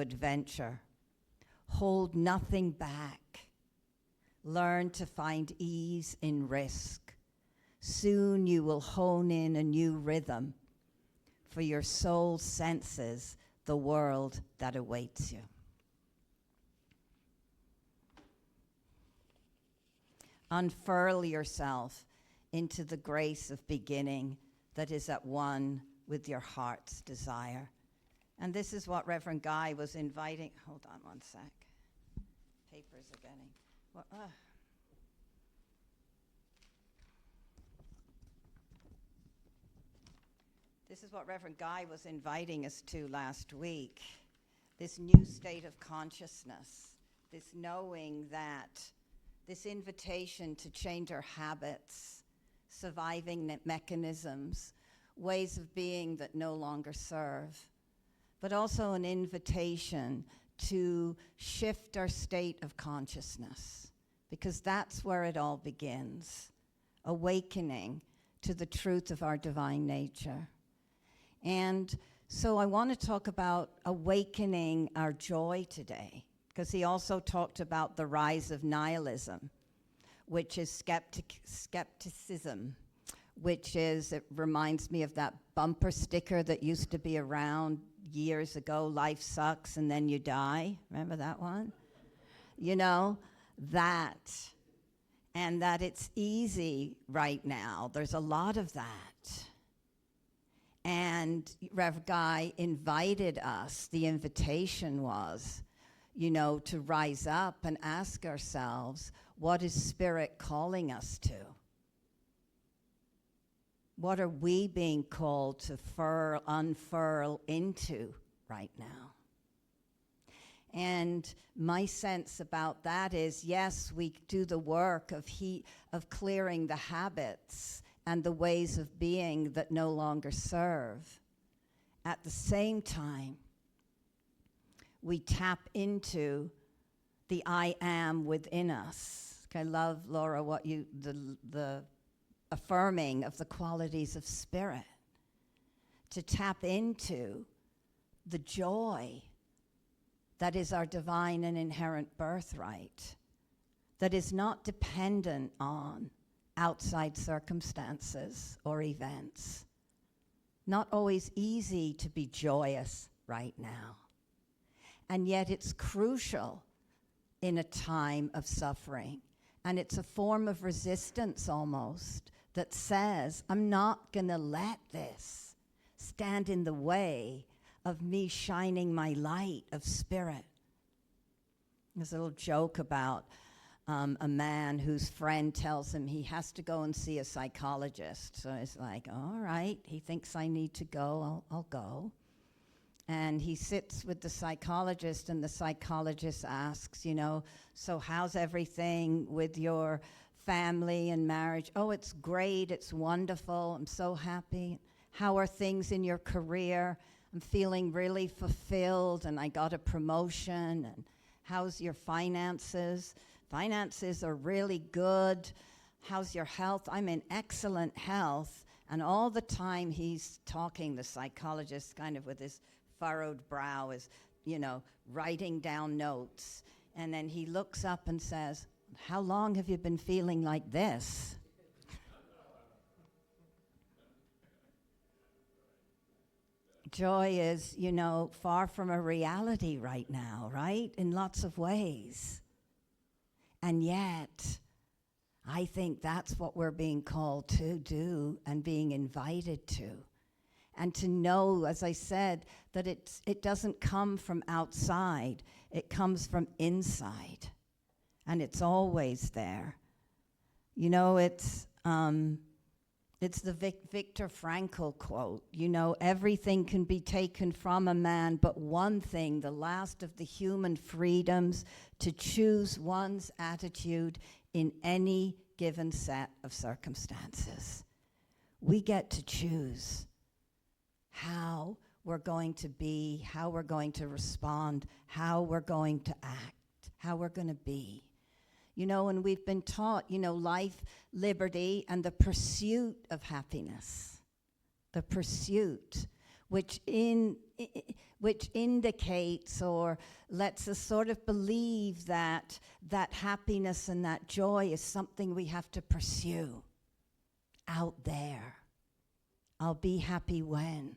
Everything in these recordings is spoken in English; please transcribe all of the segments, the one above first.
adventure. Hold nothing back. Learn to find ease in risk. Soon you will hone in a new rhythm, for your soul senses the world that awaits you. Unfurl yourself into the grace of beginning that is at one with your heart's desire. And this is what Reverend Guy was inviting. Hold on one sec. Papers are getting. Well, This is what Reverend Guy was inviting us to last week. This new state of consciousness, this knowing that, this invitation to change our habits, surviving mechanisms, ways of being that no longer serve, but also an invitation to shift our state of consciousness, because that's where it all begins, awakening to the truth of our divine nature. And so I want to talk about awakening our joy today, because he also talked about the rise of nihilism, which is skepticism, which is, it reminds me of that bumper sticker that used to be around years ago, life sucks and then you die. Remember that one? You know, that. And that it's easy right now. There's a lot of that. And Rev Guy invited us, the invitation was, you know, to rise up and ask ourselves, what is Spirit calling us to? What are we being called to unfurl into right now? And my sense about that is, yes, we do the work of clearing the habits and the ways of being that no longer serve. At the same time, we tap into the I am within us. I love, Laura, what the affirming of the qualities of Spirit. To tap into the joy that is our divine and inherent birthright, that is not dependent on outside circumstances or events. Not always easy to be joyous right now. And yet it's crucial in a time of suffering. And it's a form of resistance almost that says, I'm not going to let this stand in the way of me shining my light of Spirit. There's a little joke about a man whose friend tells him he has to go and see a psychologist. So he's like, all right, he thinks I need to go, I'll go. And he sits with the psychologist, and the psychologist asks, you know, so how's everything with your family and marriage? Oh, it's great, it's wonderful, I'm so happy. How are things in your career? I'm feeling really fulfilled, and I got a promotion. And how's your finances? Finances are really good. How's your health? I'm in excellent health. And all the time he's talking, the psychologist kind of with his furrowed brow is, you know, writing down notes. And then he looks up and says, how long have you been feeling like this? Joy is, you know, far from a reality right now, right? In lots of ways. And yet, I think that's what we're being called to do and being invited to. And to know, as I said, that it doesn't come from outside, it comes from inside. And it's always there. You know, it's the Viktor Frankl quote, you know, everything can be taken from a man, but one thing, the last of the human freedoms, to choose one's attitude in any given set of circumstances. We get to choose how we're going to be, how we're going to respond, how we're going to act, how we're going to be. You know, and we've been taught, you know, life, liberty, and the pursuit of happiness. The pursuit. which indicates or lets us sort of believe that that happiness and that joy is something we have to pursue out there. I'll be happy when.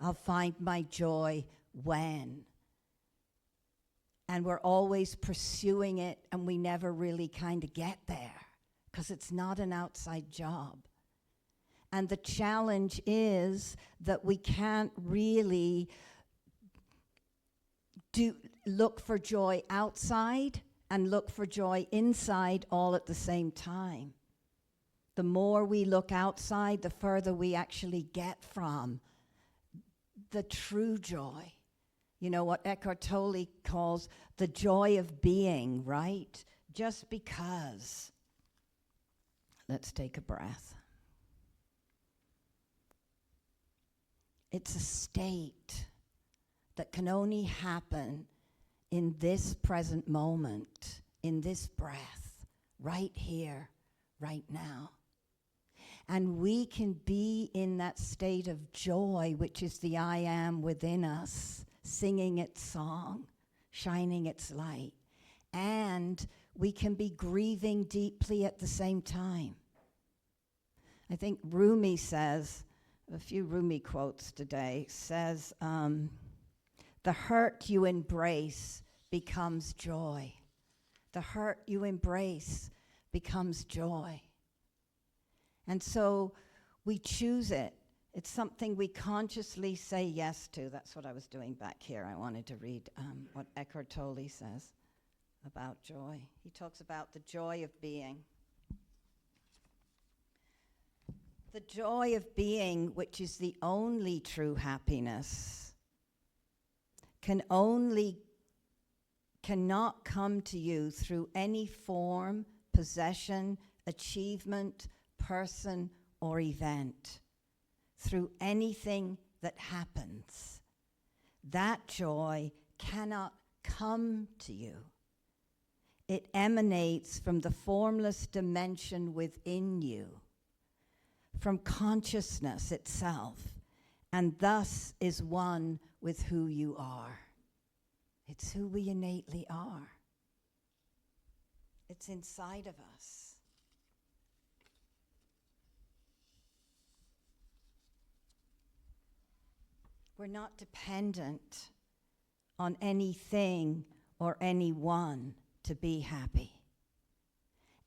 I'll find my joy when. And we're always pursuing it, and we never really kind of get there because it's not an outside job. And the challenge is that we can't really look for joy outside and look for joy inside all at the same time. The more we look outside, the further we actually get from the true joy. You know, what Eckhart Tolle calls the joy of being, right? Just because. Let's take a breath. It's a state that can only happen in this present moment, in this breath, right here, right now. And we can be in that state of joy, which is the I am within us, singing its song, shining its light. And we can be grieving deeply at the same time. I think Rumi says, a few Rumi quotes today, says, the hurt you embrace becomes joy. The hurt you embrace becomes joy. And so we choose it. It's something we consciously say yes to. That's what I was doing back here. I wanted to read what Eckhart Tolle says about joy. He talks about the joy of being. The joy of being, which is the only true happiness, cannot come to you through any form, possession, achievement, person, or event, through anything that happens. That joy cannot come to you. It emanates from the formless dimension within you, from consciousness itself, and thus is one with who you are. It's who we innately are. It's inside of us. We're not dependent on anything or anyone to be happy.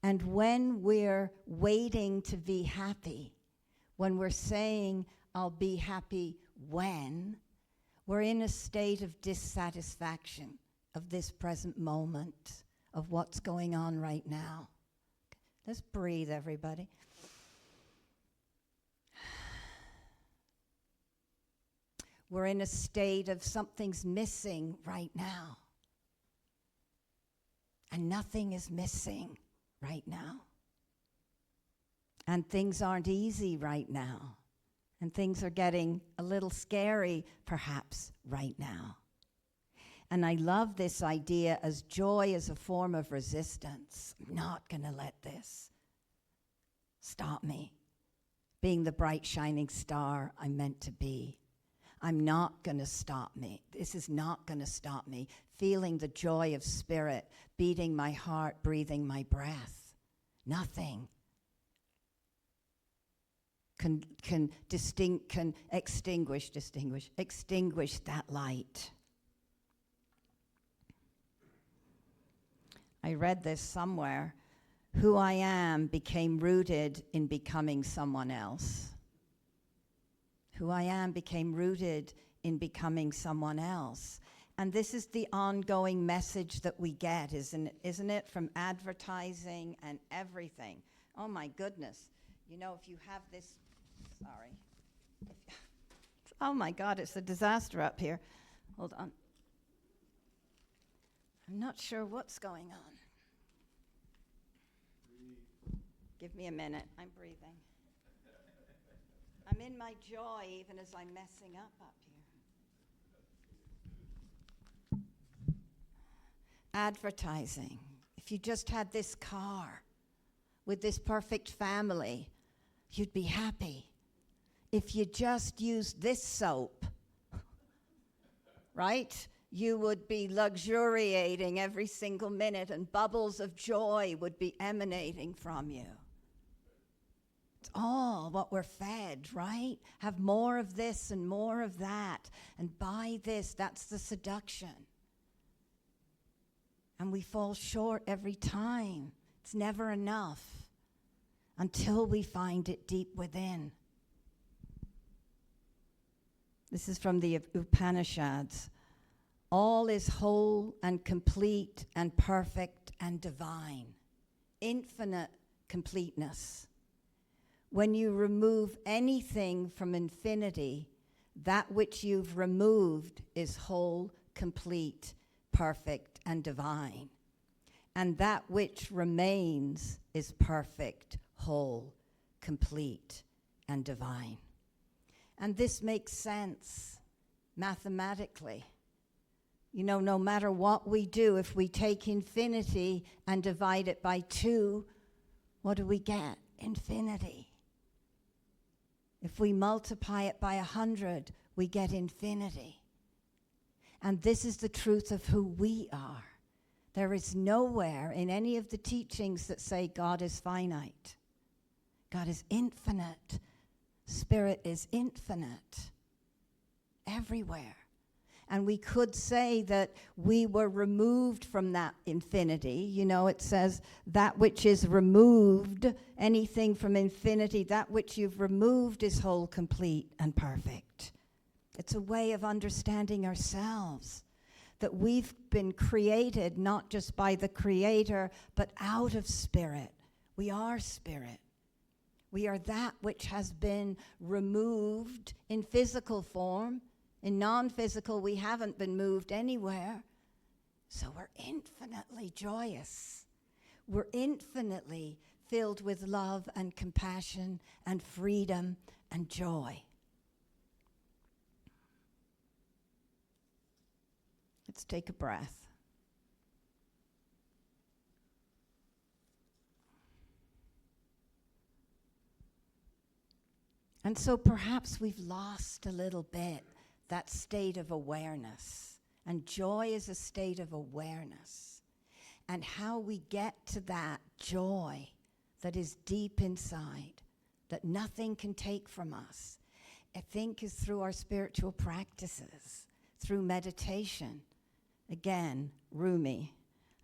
And when we're waiting to be happy, when we're saying, I'll be happy when, we're in a state of dissatisfaction of this present moment, of what's going on right now. Let's breathe, everybody. We're in a state of something's missing right now. And nothing is missing right now. And things aren't easy right now. And things are getting a little scary, perhaps, right now. And I love this idea as joy as a form of resistance. I'm not going to let this stop me being the bright, shining star I'm meant to be. I'm not going to stop me. This is not going to stop me. Feeling the joy of spirit, beating my heart, breathing my breath. Nothing can extinguish that light. I read this somewhere. Who I am became rooted in becoming someone else. Who I am became rooted in becoming someone else. And this is the ongoing message that we get, isn't it? From advertising and everything. Oh my goodness. You know, if you have this, sorry. Oh my God, it's a disaster up here. Hold on. I'm not sure what's going on. Give me a minute, I'm breathing. I'm in my joy even as I'm messing up here. Advertising. If you just had this car with this perfect family, you'd be happy. if you just used this soap, right? You would be luxuriating every single minute, and bubbles of joy would be emanating from you. It's all what we're fed, right? Have more of this and more of that, and buy this. That's the seduction. And we fall short every time. It's never enough until we find it deep within. This is from the Upanishads. All is whole and complete and perfect and divine. Infinite completeness. When you remove anything from infinity, that which you've removed is whole, complete, perfect, and divine. And that which remains is perfect, whole, complete, and divine. And this makes sense mathematically. You know, no matter what we do, if we take infinity and divide it by 2, what do we get? Infinity. If we multiply it by 100, we get infinity. And this is the truth of who we are. There is nowhere in any of the teachings that say God is finite. God is infinite. Spirit is infinite. Everywhere. And we could say that we were removed from that infinity. You know, it says that which is removed, anything from infinity, that which you've removed is whole, complete, and perfect. It's a way of understanding ourselves, that we've been created not just by the Creator, but out of spirit. We are spirit. We are that which has been removed in physical form. In non-physical, we haven't been moved anywhere. So we're infinitely joyous. We're infinitely filled with love and compassion and freedom and joy. Let's take a breath. And so perhaps we've lost a little bit that state of awareness. And joy is a state of awareness. And how we get to that joy that is deep inside, that nothing can take from us, I think is through our spiritual practices, through meditation. Again, Rumi.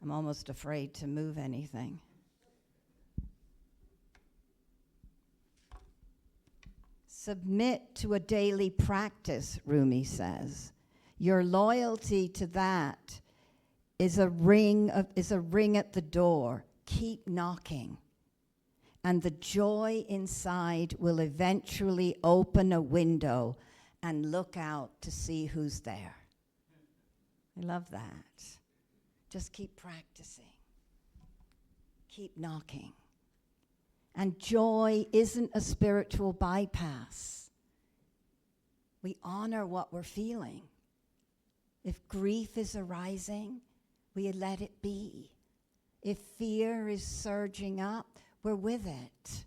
I'm almost afraid to move anything. Submit to a daily practice, Rumi says. Your loyalty to that is a ring at the door. Keep knocking. And the joy inside will eventually open a window and look out to see who's there. I love that. Just keep practicing. Keep knocking. And joy isn't a spiritual bypass. We honor what we're feeling. If grief is arising, we let it be. If fear is surging up, we're with it.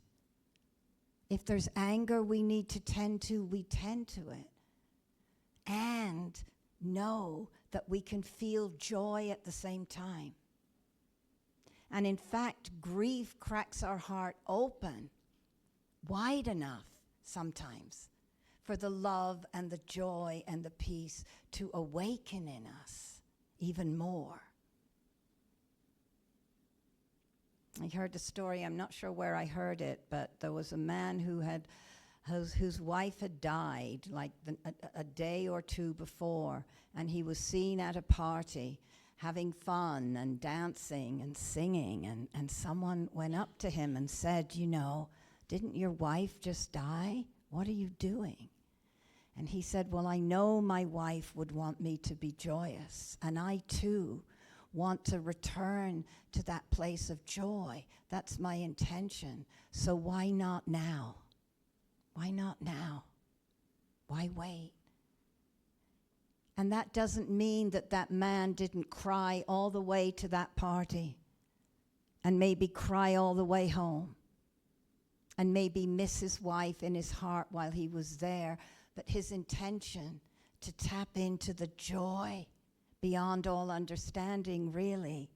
If there's anger we need to tend to, we tend to it. And know that we can feel joy at the same time. And in fact, grief cracks our heart open, wide enough sometimes, for the love and the joy and the peace to awaken in us even more. I heard a story, I'm not sure where I heard it, but there was a man whose wife had died like a day or two before, and he was seen at a party having fun and dancing and singing, and someone went up to him and said, you know, didn't your wife just die? What are you doing? And he said, well, I know my wife would want me to be joyous, and I too want to return to that place of joy. That's my intention. So why not now? Why not now? Why wait? And that doesn't mean that that man didn't cry all the way to that party and maybe cry all the way home. and maybe miss his wife in his heart while he was there, but his intention to tap into the joy beyond all understanding really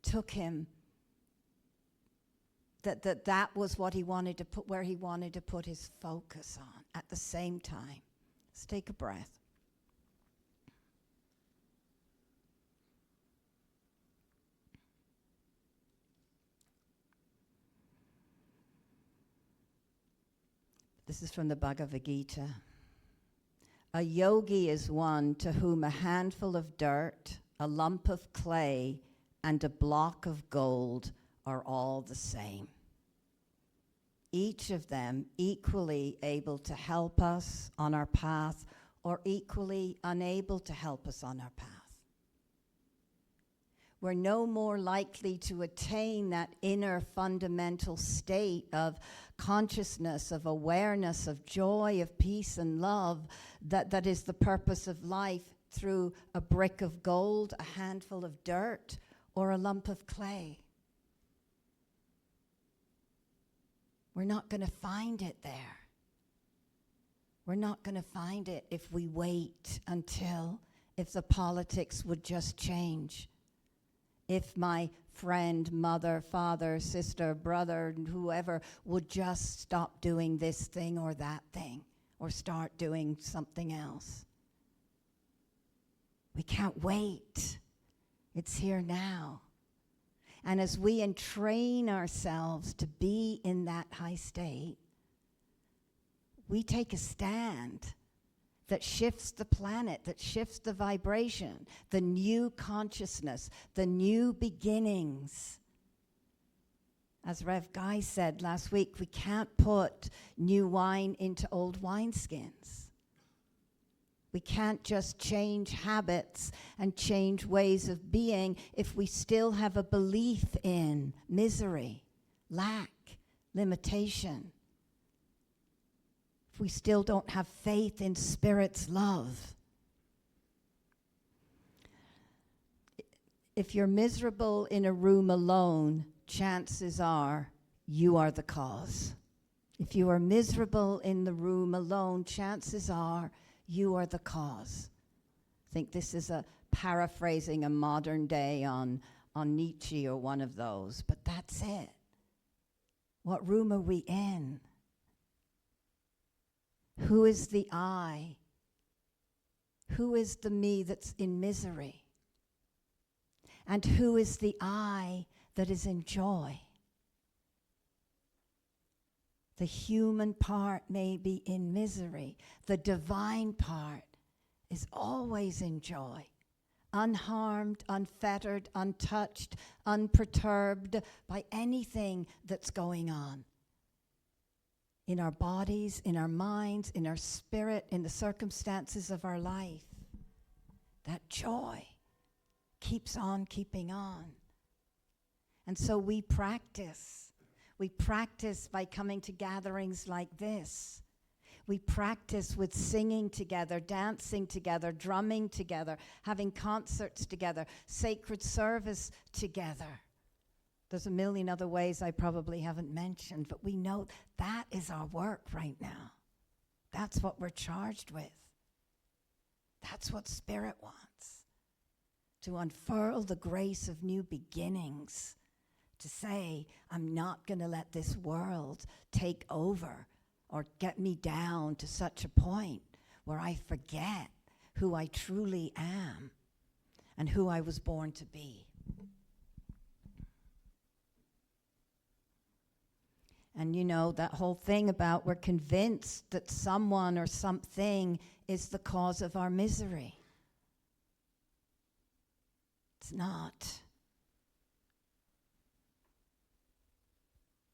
took him, that was what he wanted to put, where he wanted to put his focus on at the same time. Let's take a breath. This is from the Bhagavad Gita. A yogi is one to whom a handful of dirt, a lump of clay, and a block of gold are all the same. Each of them equally able to help us on our path or equally unable to help us on our path. We're no more likely to attain that inner fundamental state of consciousness, of awareness, of joy, of peace and love that is the purpose of life through a brick of gold, a handful of dirt, or a lump of clay. We're not going to find it there. We're not going to find it if we wait until, if the politics would just change. If my friend, mother, father, sister, brother, whoever would just stop doing this thing or that thing, or start doing something else. We can't wait. It's here now. And as we entrain ourselves to be in that high state, we take a stand that shifts the planet, that shifts the vibration, the new consciousness, the new beginnings. As Rev Guy said last week, we can't put new wine into old wineskins. We can't just change habits and change ways of being if we still have a belief in misery, lack, limitation. If we still don't have faith in Spirit's love. If you're miserable in a room alone, chances are you are the cause. If you are miserable in the room alone, chances are you are the cause. I think this is a paraphrasing a modern day on Nietzsche or one of those, but that's it. What room are we in? Who is the I? Who is the me that's in misery? And who is the I that is in joy? The human part may be in misery. The divine part is always in joy. Unharmed, unfettered, untouched, unperturbed by anything that's going on. In our bodies, in our minds, in our spirit, in the circumstances of our life. That joy keeps on keeping on. And so we practice. We practice by coming to gatherings like this. We practice with singing together, dancing together, drumming together, having concerts together, sacred service together. There's a million other ways I probably haven't mentioned, but we know that is our work right now. That's what we're charged with. That's what Spirit wants. To unfurl the grace of new beginnings. To say, I'm not going to let this world take over or get me down to such a point where I forget who I truly am and who I was born to be. And you know, that whole thing about we're convinced that someone or something is the cause of our misery. It's not.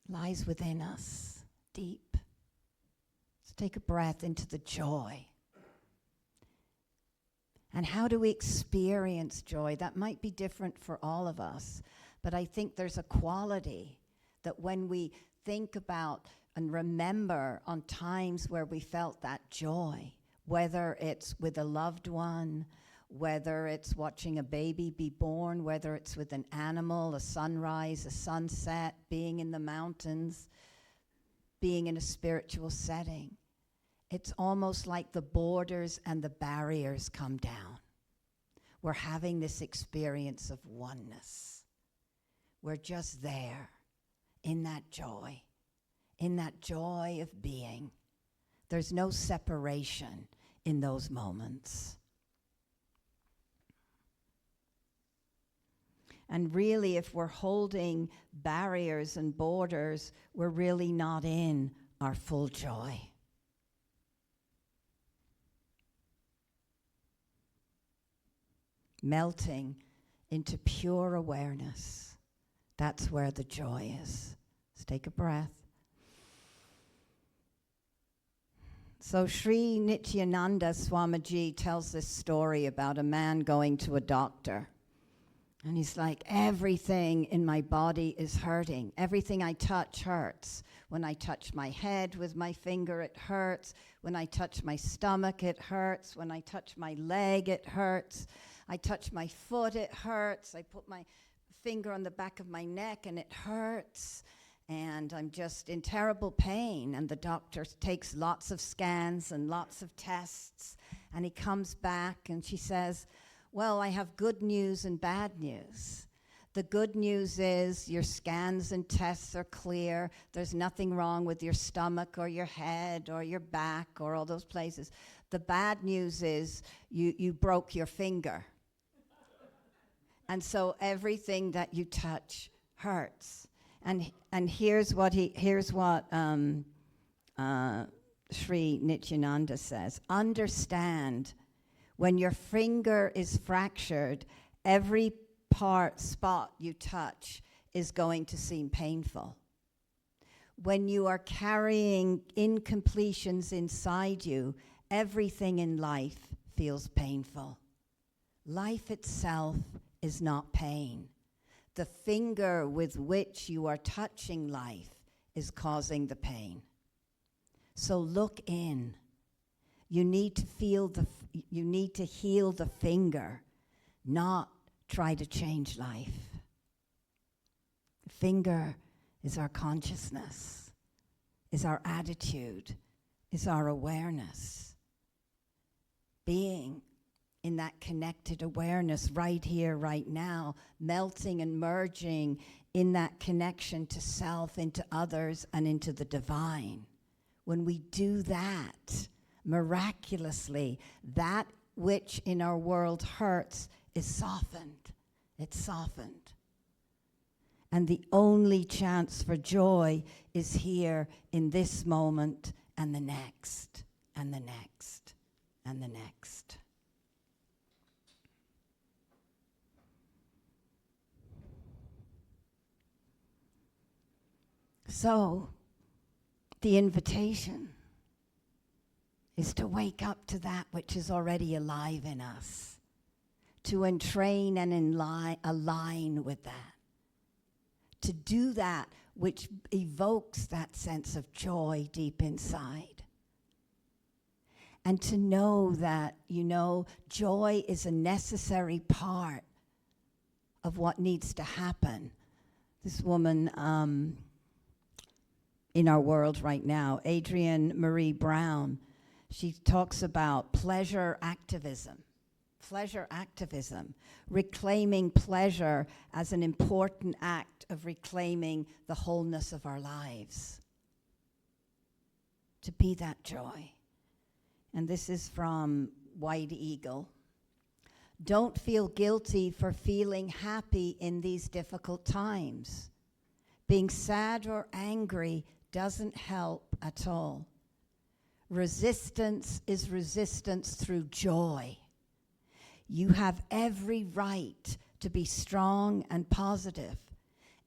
Lies within us, deep. Let's take a breath into the joy. And how do we experience joy? That might be different for all of us, but I think there's a quality that when we think about and remember on times where we felt that joy, whether it's with a loved one, whether it's watching a baby be born, whether it's with an animal, a sunrise, a sunset, being in the mountains, being in a spiritual setting. It's almost like the borders and the barriers come down. We're having this experience of oneness. We're just there in that joy of being. There's no separation in those moments. And really, if we're holding barriers and borders, we're really not in our full joy. Melting into pure awareness. That's where the joy is. Let's take a breath. So Sri Nityananda Swamiji tells this story about a man going to a doctor. And he's like, everything in my body is hurting. Everything I touch hurts. When I touch my head with my finger, it hurts. When I touch my stomach, it hurts. When I touch my leg, it hurts. I touch my foot, it hurts. I put my finger on the back of my neck, and it hurts. And I'm just in terrible pain. And the doctor takes lots of scans and lots of tests. And he comes back, and she says, well, I have good news and bad news. The good news is your scans and tests are clear. There's nothing wrong with your stomach or your head or your back or all those places. The bad news is you broke your finger. And so everything that you touch hurts. And here's what Sri Nityananda says. Understand, when your finger is fractured, every spot you touch is going to seem painful. When you are carrying incompletions inside you, everything in life feels painful. Life itself is not pain. The finger with which you are touching life is causing the pain. So look in. You need to you need to heal the finger, not try to change life. The finger is our consciousness, is our attitude, is our awareness. Being in that connected awareness right here, right now, melting and merging in that connection to self, into others, and into the divine. When we do that, miraculously, that which in our world hurts is softened. It's softened. And the only chance for joy is here in this moment and the next, and the next, and the next. So, the invitation is to wake up to that which is already alive in us, to entrain and align with that, to do that which evokes that sense of joy deep inside. And to know that, joy is a necessary part of what needs to happen. This woman in our world right now, Adrienne Marie Brown, she talks about pleasure activism, reclaiming pleasure as an important act of reclaiming the wholeness of our lives. To be that joy. And this is from White Eagle. Don't feel guilty for feeling happy in these difficult times. Being sad or angry doesn't help at all. Resistance is resistance through joy. You have every right to be strong and positive,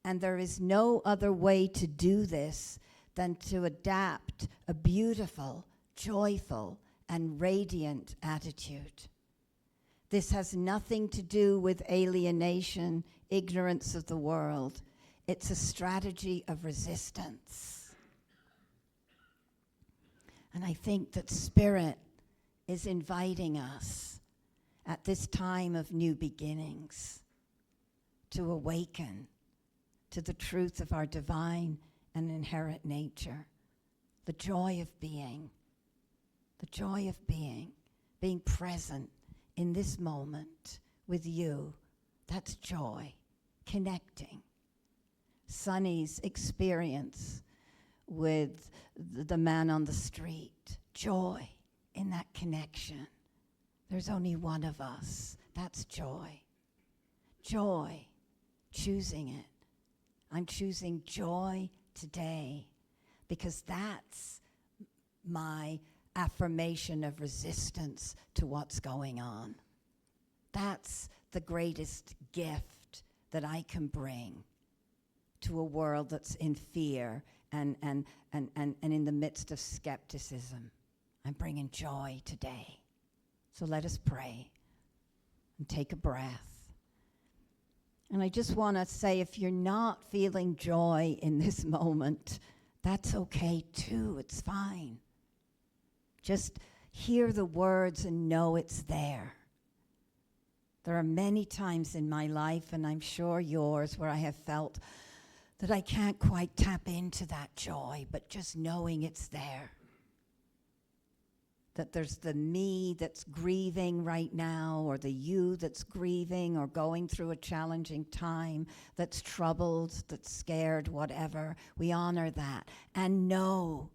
and there is no other way to do this than to adapt a beautiful, joyful, and radiant attitude. This has nothing to do with alienation, ignorance of the world. It's a strategy of resistance. And I think that Spirit is inviting us at this time of new beginnings, to awaken to the truth of our divine and inherent nature, the joy of being, being present in this moment with you. That's joy, connecting. Sonny's experience with the man on the street, joy in that connection. There's only one of us. That's joy. Joy, choosing it. I'm choosing joy today because that's my affirmation of resistance to what's going on. That's the greatest gift that I can bring to a world that's in fear and in the midst of skepticism. I'm bringing joy today. So let us pray and take a breath. And I just want to say, if you're not feeling joy in this moment, that's okay too. It's fine. Just hear the words and know it's there. There are many times in my life, and I'm sure yours, where I have felt that I can't quite tap into that joy, but just knowing it's there. That there's the me that's grieving right now, or the you that's grieving or going through a challenging time, that's troubled, that's scared, whatever. We honor that and know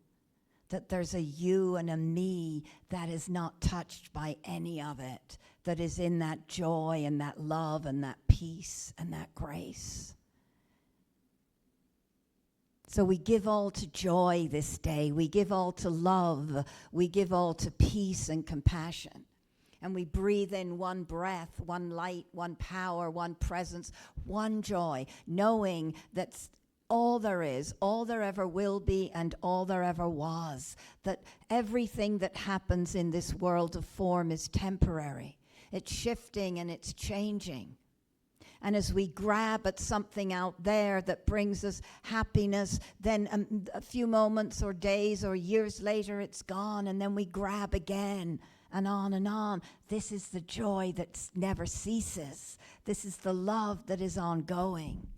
that there's a you and a me that is not touched by any of it, that is in that joy and that love and that peace and that grace. So we give all to joy this day. We give all to love. We give all to peace and compassion. And we breathe in one breath, one light, one power, one presence, one joy, knowing that's all there is, all there ever will be, and all there ever was. That everything that happens in this world of form is temporary. It's shifting and it's changing. And as we grab at something out there that brings us happiness, then a few moments or days or years later, it's gone, and then we grab again, and on and on. This is the joy that never ceases. This is the love that is ongoing.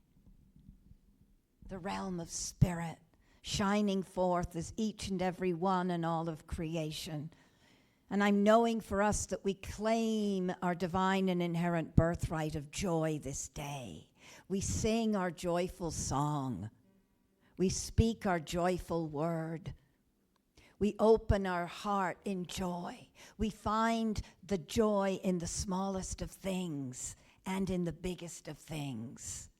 The realm of spirit shining forth as each and every one and all of creation. And I'm knowing for us that we claim our divine and inherent birthright of joy this day. We sing our joyful song. We speak our joyful word. We open our heart in joy. We find the joy in the smallest of things and in the biggest of things.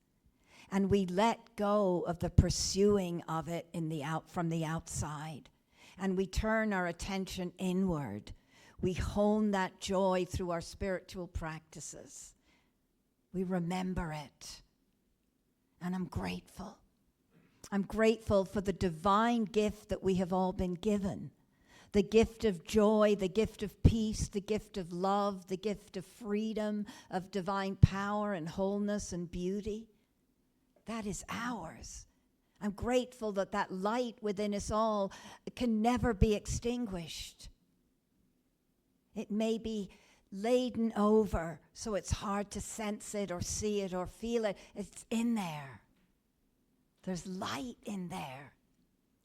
And we let go of the pursuing of it from the outside. And we turn our attention inward. We hone that joy through our spiritual practices. We remember it. And I'm grateful. I'm grateful for the divine gift that we have all been given. The gift of joy, the gift of peace, the gift of love, the gift of freedom, of divine power and wholeness and beauty. That is ours. I'm grateful that that light within us all can never be extinguished. It may be laden over, so it's hard to sense it or see it or feel it. It's in there. There's light in there.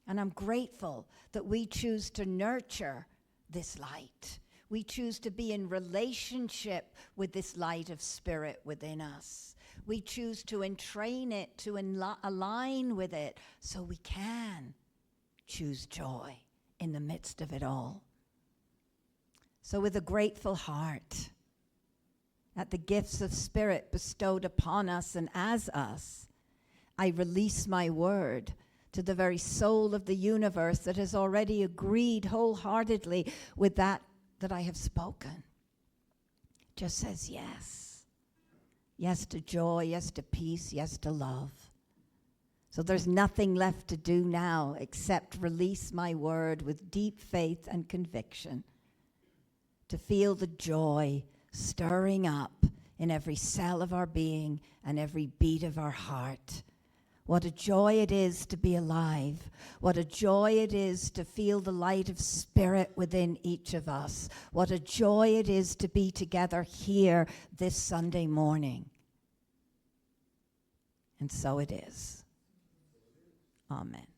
And I'm grateful that we choose to nurture this light. We choose to be in relationship with this light of spirit within us. We choose to entrain it, to align with it, so we can choose joy in the midst of it all. So with a grateful heart at the gifts of spirit bestowed upon us and as us, I release my word to the very soul of the universe that has already agreed wholeheartedly with that I have spoken. Just says yes. Yes to joy, yes to peace, yes to love. So there's nothing left to do now except release my word with deep faith and conviction, to feel the joy stirring up in every cell of our being and every beat of our heart. What a joy it is to be alive. What a joy it is to feel the light of Spirit within each of us. What a joy it is to be together here this Sunday morning. And so it is. Amen.